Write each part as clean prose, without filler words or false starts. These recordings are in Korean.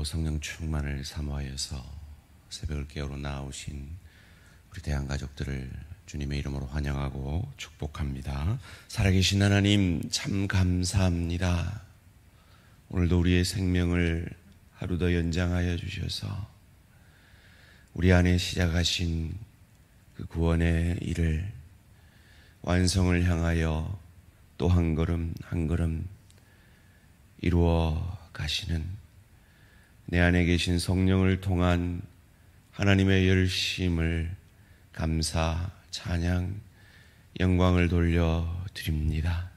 성령 충만을 사모하여서 새벽을 깨우러 나오신 우리 대한가족들을 주님의 이름으로 환영하고 축복합니다. 살아계신 하나님 참 감사합니다. 오늘도 우리의 생명을 하루 더 연장하여 주셔서 우리 안에 시작하신 그 구원의 일을 완성을 향하여 또 한 걸음 한 걸음 이루어 가시는 내 안에 계신 성령을 통한 하나님의 열심을 감사, 찬양, 영광을 돌려드립니다.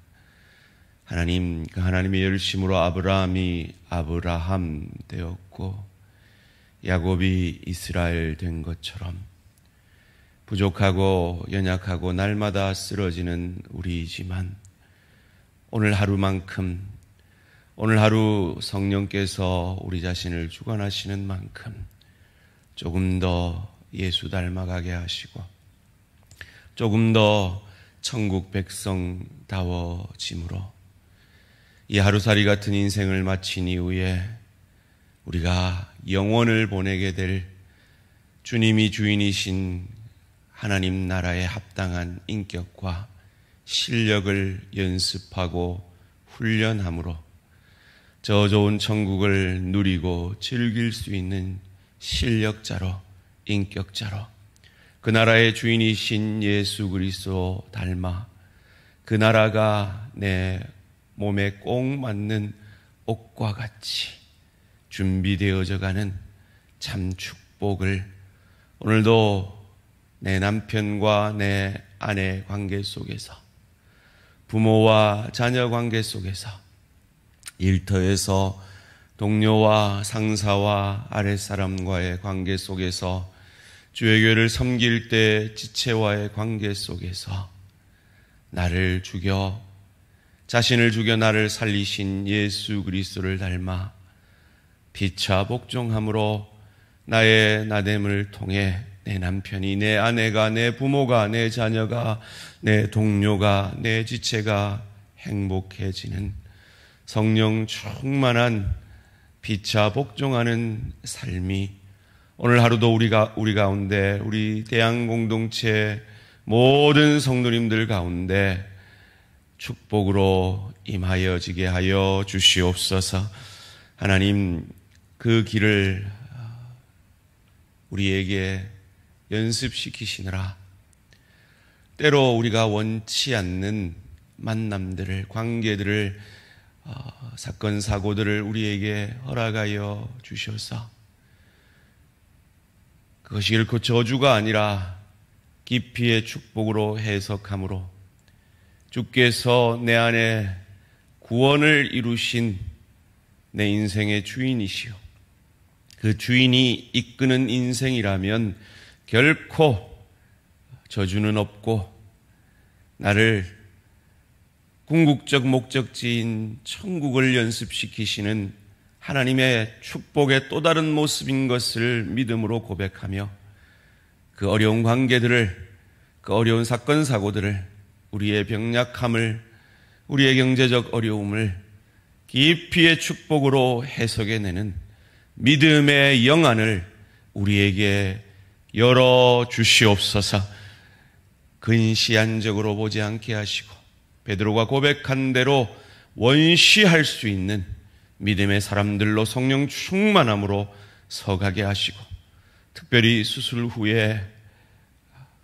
하나님, 그 하나님의 열심으로 아브라함이 아브라함 되었고 야곱이 이스라엘 된 것처럼 부족하고 연약하고 날마다 쓰러지는 우리이지만 오늘 하루만큼, 오늘 하루 성령께서 우리 자신을 주관하시는 만큼 조금 더 예수 닮아가게 하시고 조금 더 천국 백성다워짐으로 이 하루살이 같은 인생을 마친 이후에 우리가 영원을 보내게 될 주님이 주인이신 하나님 나라에 합당한 인격과 실력을 연습하고 훈련함으로 저 좋은 천국을 누리고 즐길 수 있는 실력자로, 인격자로 그 나라의 주인이신 예수 그리스도 닮아 그 나라가 내 몸에 꼭 맞는 옷과 같이 준비되어져 가는 참 축복을 오늘도 내 남편과 내 아내 관계 속에서, 부모와 자녀 관계 속에서, 일터에서 동료와 상사와 아랫사람과의 관계 속에서, 주의 교회를 섬길 때 지체와의 관계 속에서 나를 죽여, 자신을 죽여 나를 살리신 예수 그리스도를 닮아 피차 복종함으로 나의 나됨을 통해 내 남편이, 내 아내가, 내 부모가, 내 자녀가, 내 동료가, 내 지체가 행복해지는 성령 충만한 피차 복종하는 삶이 오늘 하루도 우리 가운데, 우리 대한공동체 모든 성도님들 가운데 축복으로 임하여지게 하여 주시옵소서. 하나님, 그 길을 우리에게 연습시키시느라 때로 우리가 원치 않는 만남들을, 관계들을, 사건, 사고들을 우리에게 허락하여 주셔서 그것이 결코 저주가 아니라 깊이의 축복으로 해석함으로 주께서 내 안에 구원을 이루신 내 인생의 주인이시오. 그 주인이 이끄는 인생이라면 결코 저주는 없고 나를 궁극적 목적지인 천국을 연습시키시는 하나님의 축복의 또 다른 모습인 것을 믿음으로 고백하며 그 어려운 관계들을, 그 어려운 사건 사고들을, 우리의 병약함을, 우리의 경제적 어려움을 깊이의 축복으로 해석해내는 믿음의 영안을 우리에게 열어주시옵소서. 근시안적으로 보지 않게 하시고 베드로가 고백한 대로 원시할 수 있는 믿음의 사람들로 성령 충만함으로 서가게 하시고, 특별히 수술 후에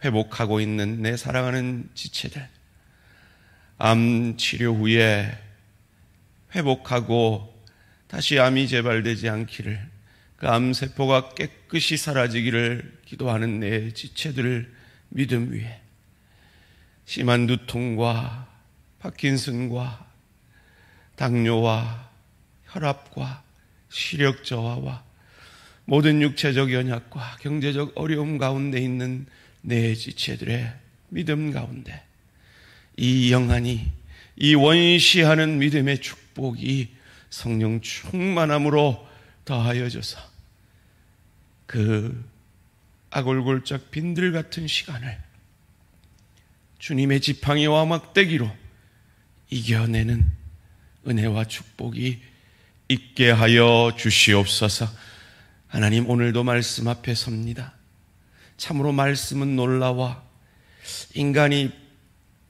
회복하고 있는 내 사랑하는 지체들, 암 치료 후에 회복하고 다시 암이 재발되지 않기를, 그 암세포가 깨끗이 사라지기를 기도하는 내 지체들을 믿음 위에 심한 두통과 파킨슨과 당뇨와 혈압과 시력 저하와 모든 육체적 연약과 경제적 어려움 가운데 있는 내 지체들의 믿음 가운데 이 영안이, 이 원시하는 믿음의 축복이 성령 충만함으로 더하여져서 그 아골골짝 빈들 같은 시간을 주님의 지팡이와 막대기로 이겨내는 은혜와 축복이 있게 하여 주시옵소서. 하나님, 오늘도 말씀 앞에 섭니다. 참으로 말씀은 놀라워 인간이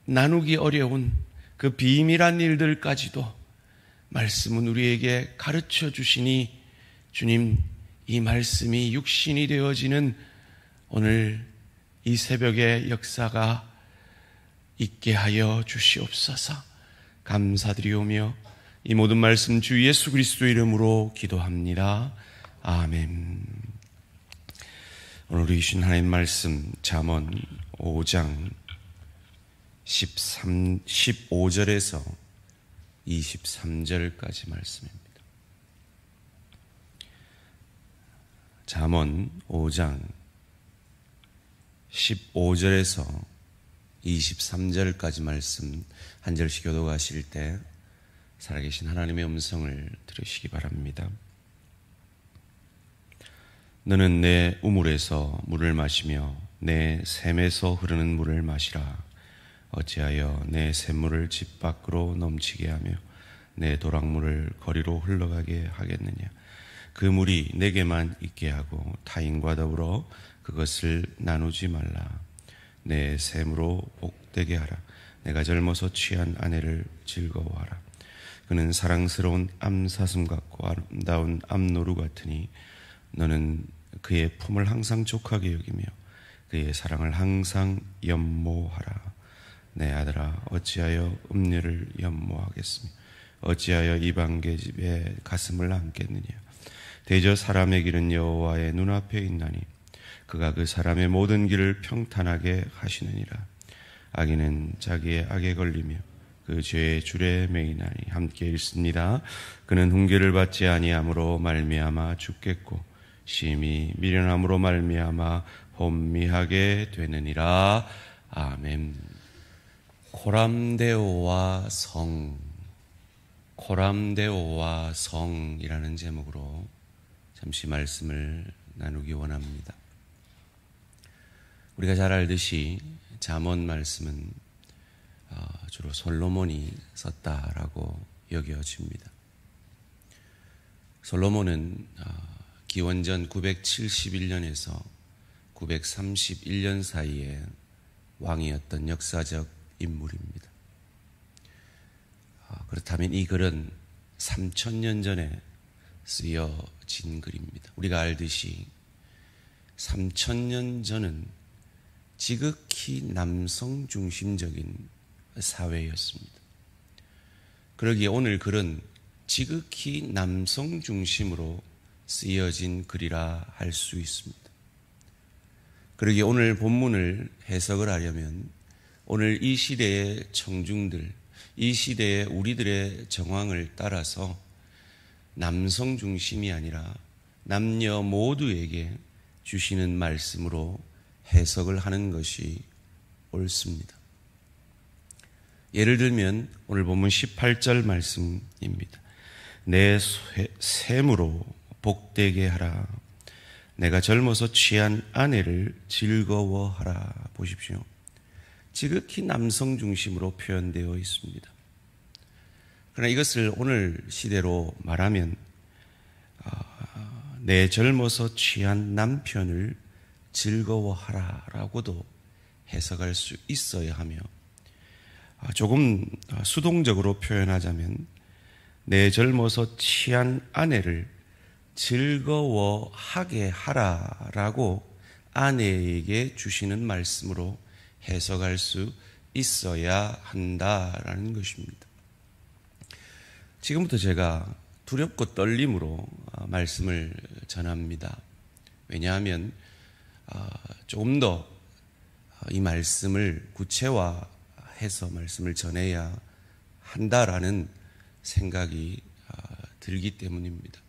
나누기 어려운 그 비밀한 일들까지도 말씀은 우리에게 가르쳐 주시니, 주님, 이 말씀이 육신이 되어지는 오늘 이 새벽의 역사가 있게 하여 주시옵소서. 감사드리오며 이 모든 말씀 주 예수 그리스도 이름으로 기도합니다. 아멘. 오늘 우리 주신 하나님 말씀 잠언 5장 15절에서 23절까지 말씀입니다. 잠언 5장 15절에서 23절까지 말씀 한 절씩 교독하실 때 살아계신 하나님의 음성을 들으시기 바랍니다. 너는 내 우물에서 물을 마시며 내 샘에서 흐르는 물을 마시라. 어찌하여 내 샘물을 집 밖으로 넘치게 하며 내 도랑물을 거리로 흘러가게 하겠느냐. 그 물이 내게만 있게 하고 타인과 더불어 그것을 나누지 말라. 내 샘으로 복되게 하라. 내가 젊어서 취한 아내를 즐거워하라. 그는 사랑스러운 암사슴 같고 아름다운 암노루 같으니 너는 그의 품을 항상 족하게 여기며 그의 사랑을 항상 연모하라. 내 아들아, 어찌하여 음녀를 연모하겠으며 어찌하여 이방계 집에 가슴을 안겠느냐. 대저 사람의 길은 여호와의 눈앞에 있나니 그가 그 사람의 모든 길을 평탄하게 하시느니라. 악인은 자기의 악에 걸리며 그 죄의 줄에 매이나니. 함께 읽습니다. 그는 훈계를 받지 아니함으로 말미암아 죽겠고 심히 미련함으로 말미암아 혼미하게 되느니라. 아멘. 코람데오와 성, 코람데오와 성이라는 제목으로 잠시 말씀을 나누기 원합니다. 우리가 잘 알듯이 잠언 말씀은 주로 솔로몬이 썼다라고 여겨집니다. 솔로몬은 기원전 971년에서 931년 사이에 왕이었던 역사적 인물입니다. 그렇다면 이 글은 3000년 전에 쓰여진 글입니다. 우리가 알듯이 3000년 전은 지극히 남성 중심적인 사회였습니다. 그러기에 오늘 글은 지극히 남성 중심으로 쓰여진 글이라 할 수 있습니다. 그러기에 오늘 본문을 해석을 하려면 오늘 이 시대의 청중들, 이 시대의 우리들의 정황을 따라서 남성 중심이 아니라 남녀 모두에게 주시는 말씀으로 해석을 하는 것이 옳습니다. 예를 들면 오늘 본문 18절 말씀입니다. 내 샘으로 복되게 하라. 내가 젊어서 취한 아내를 즐거워하라. 보십시오. 지극히 남성 중심으로 표현되어 있습니다. 그러나 이것을 오늘 시대로 말하면 내 젊어서 취한 남편을 즐거워하라라고도 해석할 수 있어야 하며, 조금 수동적으로 표현하자면 내 젊어서 취한 아내를 즐거워하게 하라라고 아내에게 주시는 말씀으로 해석할 수 있어야 한다라는 것입니다. 지금부터 제가 두렵고 떨림으로 말씀을 전합니다. 왜냐하면 조금 더 이 말씀을 구체화해서 말씀을 전해야 한다라는 생각이 들기 때문입니다.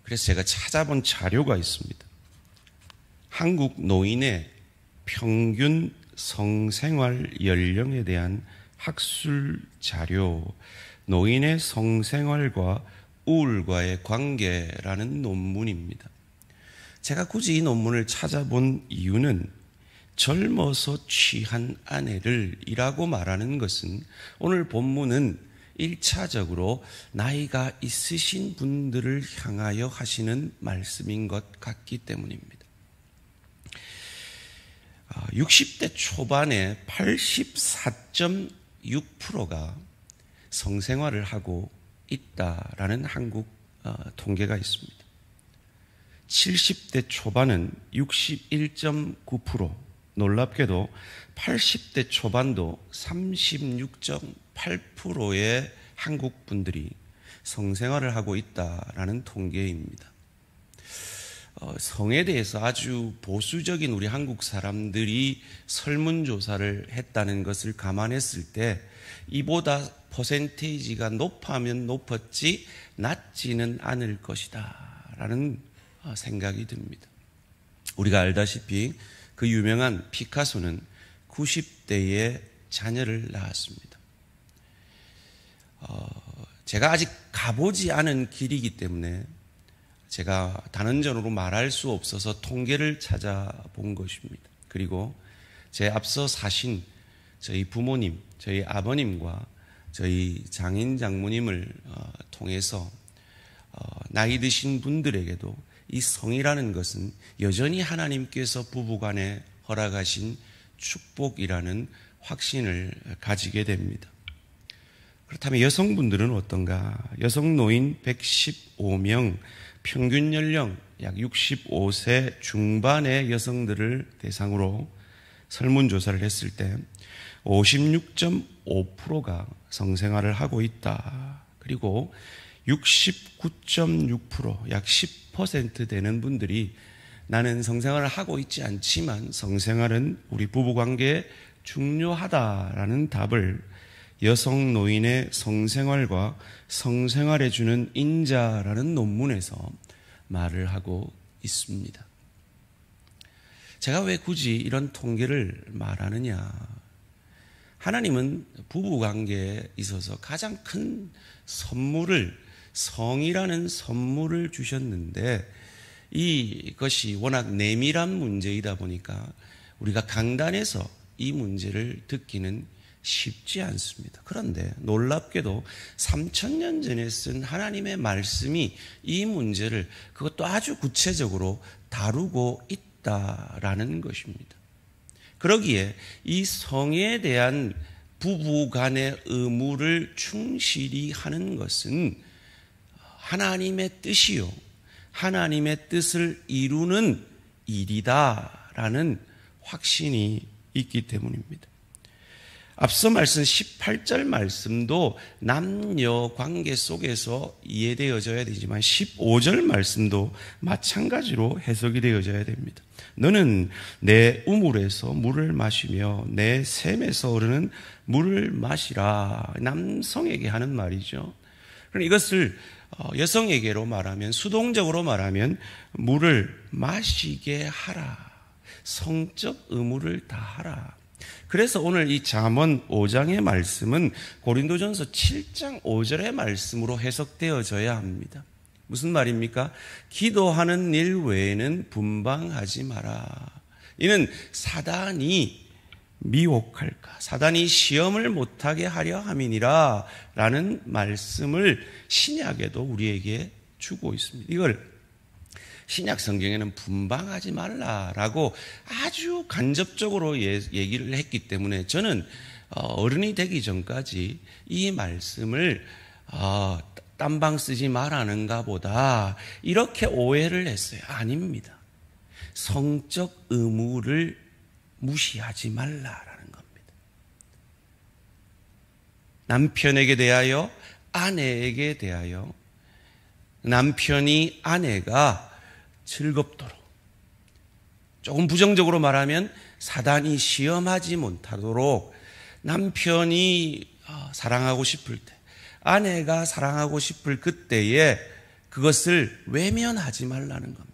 그래서 제가 찾아본 자료가 있습니다. 한국 노인의 평균 성생활 연령에 대한 학술 자료, 노인의 성생활과 우울과의 관계라는 논문입니다. 제가 굳이 이 논문을 찾아본 이유는 젊어서 취한 아내를 이라고 말하는 것은 오늘 본문은 1차적으로 나이가 있으신 분들을 향하여 하시는 말씀인 것 같기 때문입니다. 60대 초반에 84.6%가 성생활을 하고 있다라는 한국 통계가 있습니다. 70대 초반은 61.9%, 놀랍게도 80대 초반도 36.8%의 한국 분들이 성생활을 하고 있다라는 통계입니다. 성에 대해서 아주 보수적인 우리 한국 사람들이 설문조사를 했다는 것을 감안했을 때 이보다 퍼센테이지가 높으면 높았지 낮지는 않을 것이다 라는 생각이 듭니다. 우리가 알다시피 그 유명한 피카소는 90대에 자녀를 낳았습니다. 제가 아직 가보지 않은 길이기 때문에 제가 단언전으로 말할 수 없어서 통계를 찾아본 것입니다. 그리고 제 앞서 사신 저희 부모님, 저희 아버님과 저희 장인 장모님을 통해서 나이 드신 분들에게도 이 성이라는 것은 여전히 하나님께서 부부간에 허락하신 축복이라는 확신을 가지게 됩니다. 그렇다면 여성분들은 어떤가? 여성 노인 115명, 평균 연령 약 65세 중반의 여성들을 대상으로 설문조사를 했을 때 56.5%가 성생활을 하고 있다. 그리고 69.6%, 약 10% 되는 분들이 나는 성생활을 하고 있지 않지만 성생활은 우리 부부관계에 중요하다라는 답을 여성 노인의 성생활과 성생활해 주는 인자라는 논문에서 말을 하고 있습니다. 제가 왜 굳이 이런 통계를 말하느냐? 하나님은 부부관계에 있어서 가장 큰 선물을, 성이라는 선물을 주셨는데 이것이 워낙 내밀한 문제이다 보니까 우리가 강단에서 이 문제를 듣기는 쉽지 않습니다. 그런데 놀랍게도 3000년 전에 쓴 하나님의 말씀이 이 문제를 그것도 아주 구체적으로 다루고 있다라는 것입니다. 그러기에 이 성에 대한 부부 간의 의무를 충실히 하는 것은 하나님의 뜻이요, 하나님의 뜻을 이루는 일이다라는 확신이 있기 때문입니다. 앞서 말씀 18절 말씀도 남녀 관계 속에서 이해되어져야 되지만 15절 말씀도 마찬가지로 해석이 되어져야 됩니다. 너는 내 우물에서 물을 마시며 내 샘에서 흐르는 물을 마시라. 남성에게 하는 말이죠. 그럼 이것을 여성에게로 말하면, 수동적으로 말하면 물을 마시게 하라. 성적 의무를 다하라. 그래서 오늘 이 잠언 5장의 말씀은 고린도전서 7장 5절의 말씀으로 해석되어져야 합니다. 무슨 말입니까? 기도하는 일 외에는 분방하지 마라. 이는 사단이 미혹할까, 사단이 시험을 못하게 하려 함이니라 라는 말씀을 신약에도 우리에게 주고 있습니다. 이걸 신약 성경에는 분방하지 말라라고 아주 간접적으로 얘기를 했기 때문에 저는 어른이 되기 전까지 이 말씀을 딴방 쓰지 말라는가 보다 이렇게 오해를 했어요. 아닙니다. 성적 의무를 무시하지 말라라는 겁니다. 남편에게 대하여, 아내에게 대하여, 남편이 아내가 즐겁도록, 조금 부정적으로 말하면 사단이 시험하지 못하도록 남편이 사랑하고 싶을 때, 아내가 사랑하고 싶을 그때에 그것을 외면하지 말라는 겁니다.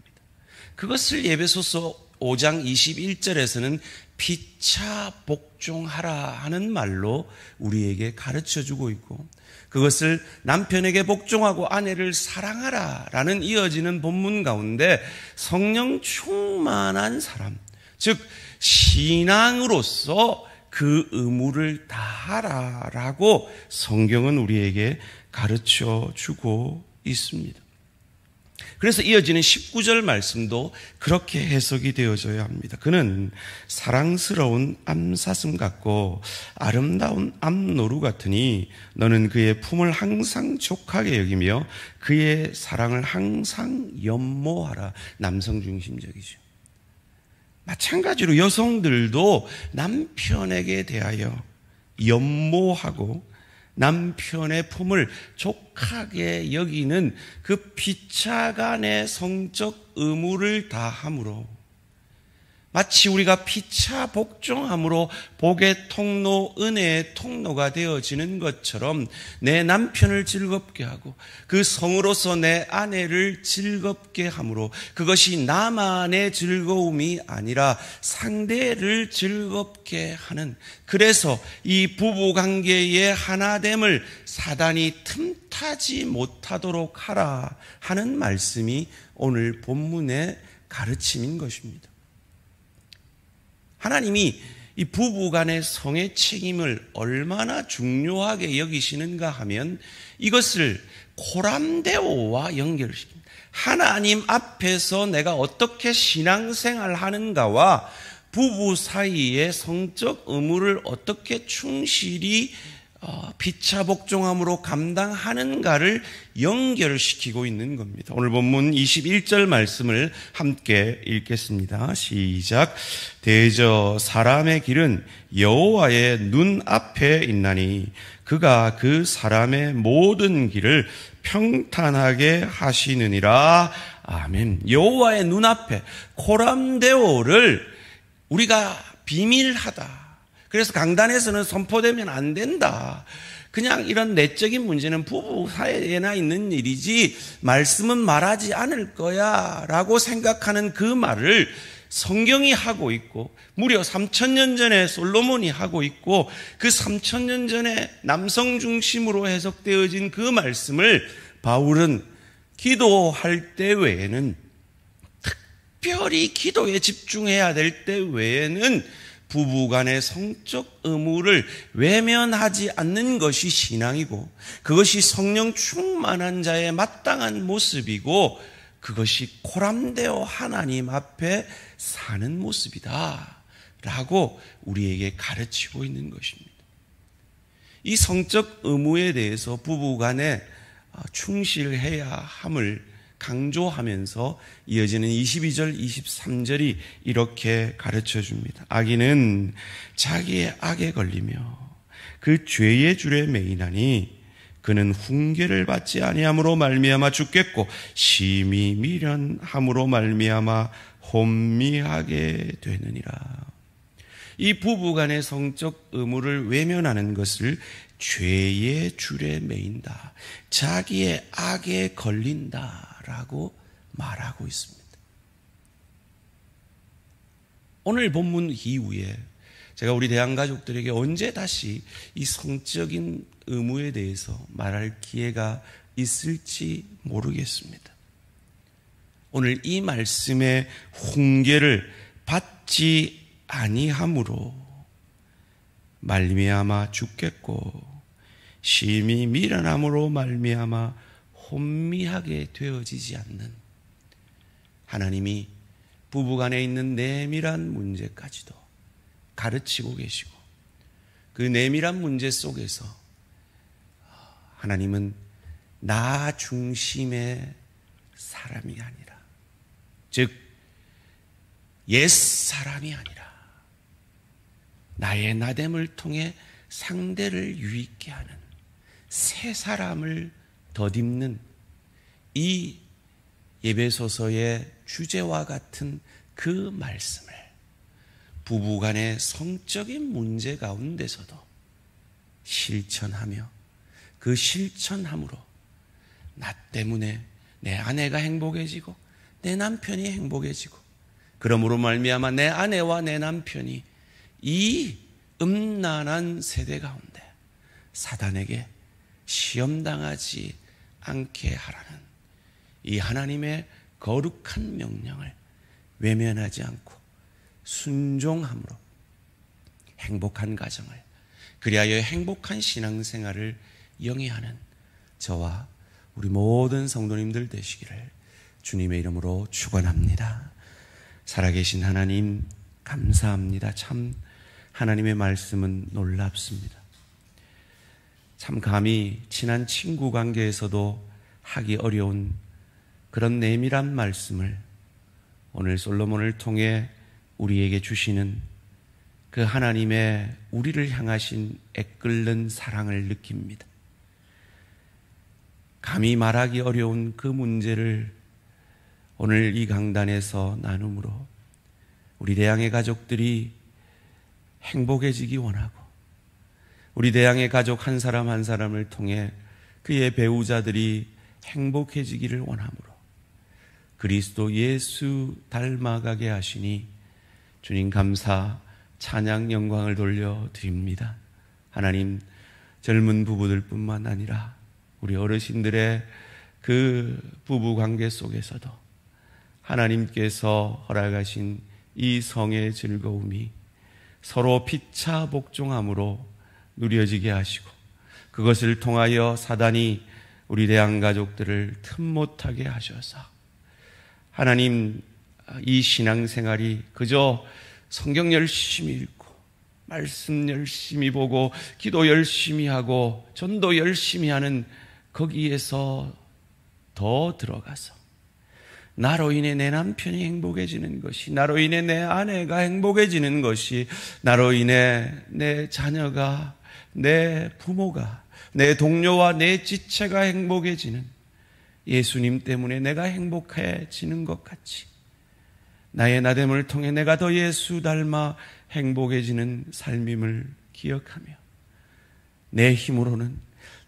그것을 에베소서 5장 21절에서는 피차 복종하라 하는 말로 우리에게 가르쳐주고 있고, 그것을 남편에게 복종하고 아내를 사랑하라 라는 이어지는 본문 가운데 성령 충만한 사람, 즉 신앙으로서 그 의무를 다하라라고 성경은 우리에게 가르쳐 주고 있습니다. 그래서 이어지는 19절 말씀도 그렇게 해석이 되어져야 합니다. 그는 사랑스러운 암사슴 같고 아름다운 암노루 같으니 너는 그의 품을 항상 족하게 여기며 그의 사랑을 항상 연모하라. 남성 중심적이죠. 마찬가지로 여성들도 남편에게 대하여 연모하고 남편의 품을 족하게 여기는 그 피차간의 성적 의무를 다함으로 마치 우리가 피차 복종함으로 복의 통로, 은혜의 통로가 되어지는 것처럼 내 남편을 즐겁게 하고 그 성으로서 내 아내를 즐겁게 함으로 그것이 나만의 즐거움이 아니라 상대를 즐겁게 하는, 그래서 이 부부관계의 하나됨을 사단이 틈타지 못하도록 하라 하는 말씀이 오늘 본문의 가르침인 것입니다. 하나님이 이 부부간의 성의 책임을 얼마나 중요하게 여기시는가 하면 이것을 코람데오와 연결시킵니다. 하나님 앞에서 내가 어떻게 신앙생활 하는가와 부부 사이의 성적 의무를 어떻게 충실히 피차복종함으로 감당하는가를 연결시키고 있는 겁니다. 오늘 본문 21절 말씀을 함께 읽겠습니다. 시작. 대저 사람의 길은 여호와의 눈앞에 있나니 그가 그 사람의 모든 길을 평탄하게 하시느니라. 아멘. 여호와의 눈앞에, 코람데오를 우리가 비밀하다, 그래서 강단에서는 선포되면 안 된다, 그냥 이런 내적인 문제는 부부 사이에나 있는 일이지 말씀은 말하지 않을 거야 라고 생각하는 그 말을 성경이 하고 있고 무려 3000년 전에 솔로몬이 하고 있고 그 3000년 전에 남성 중심으로 해석되어진 그 말씀을 바울은 기도할 때 외에는, 특별히 기도에 집중해야 될 때 외에는 부부간의 성적 의무를 외면하지 않는 것이 신앙이고 그것이 성령 충만한 자의 마땅한 모습이고 그것이 코람데오 하나님 앞에 사는 모습이다 라고 우리에게 가르치고 있는 것입니다. 이 성적 의무에 대해서 부부간에 충실해야 함을 강조하면서 이어지는 22절, 23절이 이렇게 가르쳐 줍니다. 악인은 자기의 악에 걸리며 그 죄의 줄에 매이나니 그는 훈계를 받지 아니함으로 말미암아 죽겠고 심히 미련함으로 말미암아 혼미하게 되느니라. 이 부부간의 성적 의무를 외면하는 것을 죄의 줄에 매인다, 자기의 악에 걸린다라고 말하고 있습니다. 오늘 본문 이후에 제가 우리 대한가족들에게 언제 다시 이 성적인 의무에 대해서 말할 기회가 있을지 모르겠습니다. 오늘 이 말씀의 훈계를 받지 아니함으로 말미암아 죽겠고 심히 미련함으로 말미암아 혼미하게 되어지지 않는, 하나님이 부부간에 있는 내밀한 문제까지도 가르치고 계시고 그 내밀한 문제 속에서 하나님은 나 중심의 사람이 아니라, 즉 옛사람이 아니라 나의 나됨을 통해 상대를 유익게 하는 새 사람을 덧입는 이 에베소서의 주제와 같은 그 말씀을 부부간의 성적인 문제 가운데서도 실천하며 그 실천함으로 나 때문에 내 아내가 행복해지고 내 남편이 행복해지고 그러므로 말미암아 내 아내와 내 남편이 이 음란한 세대 가운데 사단에게 시험당하지 않게 하라는 이 하나님의 거룩한 명령을 외면하지 않고 순종함으로 행복한 가정을, 그리하여 행복한 신앙생활을 영위하는 저와 우리 모든 성도님들 되시기를 주님의 이름으로 축원합니다. 살아계신 하나님 감사합니다. 참 하나님의 말씀은 놀랍습니다. 참 감히 친한 친구 관계에서도 하기 어려운 그런 내밀한 말씀을 오늘 솔로몬을 통해 우리에게 주시는 그 하나님의 우리를 향하신 애끓는 사랑을 느낍니다. 감히 말하기 어려운 그 문제를 오늘 이 강단에서 나눔으로 우리 대양의 가족들이 행복해지기 원하고, 우리 대양의 가족 한 사람 한 사람을 통해 그의 배우자들이 행복해지기를 원하므로 그리스도 예수 닮아가게 하시니 주님 감사, 찬양, 영광을 돌려드립니다. 하나님, 젊은 부부들뿐만 아니라 우리 어르신들의 그 부부관계 속에서도 하나님께서 허락하신 이 성의 즐거움이 서로 피차 복종함으로 누려지게 하시고, 그것을 통하여 사단이 우리 대양 가족들을 틈 못하게 하셔서 하나님, 이 신앙생활이 그저 성경 열심히 읽고 말씀 열심히 보고 기도 열심히 하고 전도 열심히 하는 거기에서 더 들어가서 나로 인해 내 남편이 행복해지는 것이, 나로 인해 내 아내가 행복해지는 것이, 나로 인해 내 자녀가, 내 부모가, 내 동료와 내 지체가 행복해지는, 예수님 때문에 내가 행복해지는 것 같이 나의 나됨을 통해 내가 더 예수 닮아 행복해지는 삶임을 기억하며 내 힘으로는,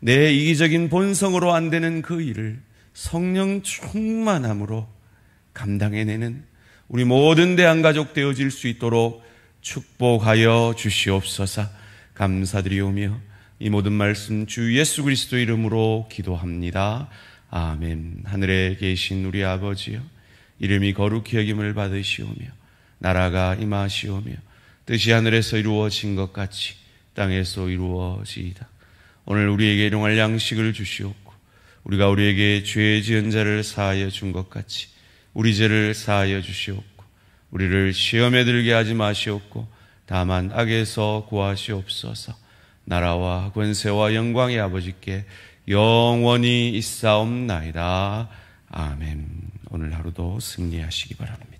내 이기적인 본성으로 안 되는 그 일을 성령 충만함으로 감당해내는 우리 모든 대한가족 되어질 수 있도록 축복하여 주시옵소서. 감사드리오며 이 모든 말씀 주 예수 그리스도 이름으로 기도합니다. 아멘. 하늘에 계신 우리 아버지여, 이름이 거룩히 여김을 받으시오며 나라가 임하시오며 뜻이 하늘에서 이루어진 것 같이 땅에서 이루어지이다. 오늘 우리에게 일용할 양식을 주시옵고, 우리가 우리에게 죄 지은 자를 사하여 준 것 같이 우리 죄를 사하여 주시옵고, 우리를 시험에 들게 하지 마시옵고 다만 악에서 구하시옵소서. 나라와 권세와 영광의 아버지께 영원히 있사옵나이다. 아멘. 오늘 하루도 승리하시기 바랍니다.